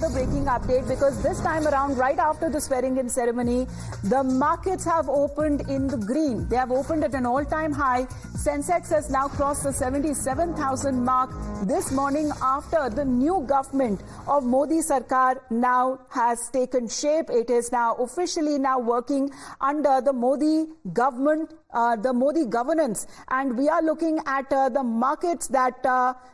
The breaking update, because this time around, right after the swearing-in ceremony, the markets have opened in the green. They have opened at an all-time high. Sensex has now crossed the 77,000 mark this morning after the new government of Modi Sarkar now has taken shape. It is now officially working under the Modi government, the Modi governance, and we are looking at the markets that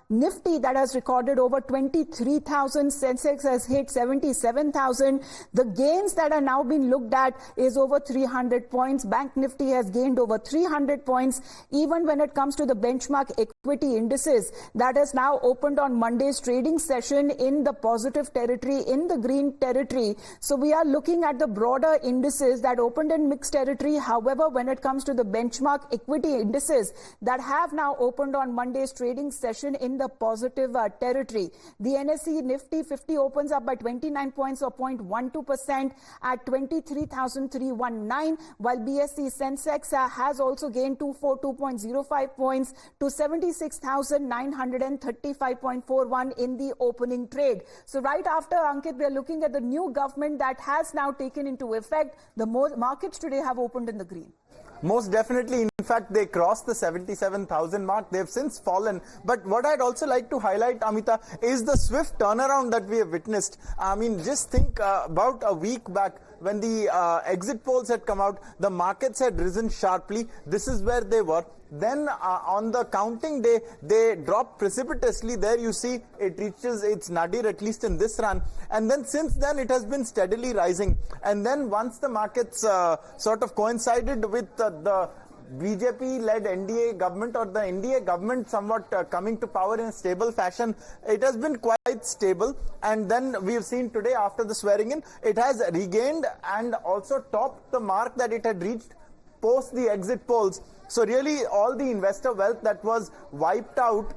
Nifty that has recorded over 23,000, Sensex has hit 77,000. The gains that are now being looked at is over 300 points. Bank Nifty has gained over 300 points. Even when it comes to the benchmark equity indices, that has now opened on Monday's trading session in the positive territory, in the green territory. So we are looking at the broader indices that opened in mixed territory. However, when it comes to the benchmark equity indices that have now opened on Monday's trading session in the positive territory, the NSE Nifty 50 opens up by 29 points or 0.12% at 23,319, while BSE Sensex has also gained 242.05 points to 76,935.41 in the opening trade. So right after, Ankit, we are looking at the new government that has now taken into effect. The markets today have opened in the green. Most definitely. In fact, they crossed the 77,000 mark. They've since fallen. But what I'd also like to highlight, Amita, is the swift turnaround that we have witnessed. I mean, just think about a week back when the exit polls had come out, the markets had risen sharply. This is where they were. Then on the counting day, they dropped precipitously. There you see it reaches its nadir, at least in this run. And then since then, it has been steadily rising. And then once the markets sort of coincided with the BJP-led NDA government, or the NDA government somewhat coming to power in a stable fashion, it has been quite stable. And then we have seen today, after the swearing-in, it has regained and also topped the mark that it had reached post the exit polls. So really, all the investor wealth that was wiped out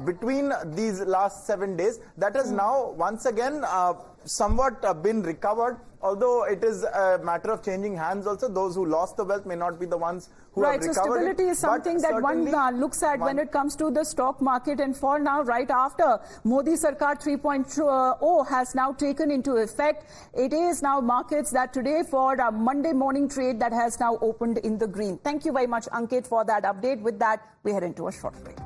between these last 7 days, that has now once again somewhat been recovered. Although it is a matter of changing hands also. Those who lost the wealth may not be the ones who have recovered. Right, so stability is something that one looks at when it comes to the stock market. And for now, right after Modi Sarkar 3.0 has now taken into effect, it is now markets that today for a Monday morning trade that has now opened in the green. Thank you very much, Ankit, for that update. With that, we head into a short break.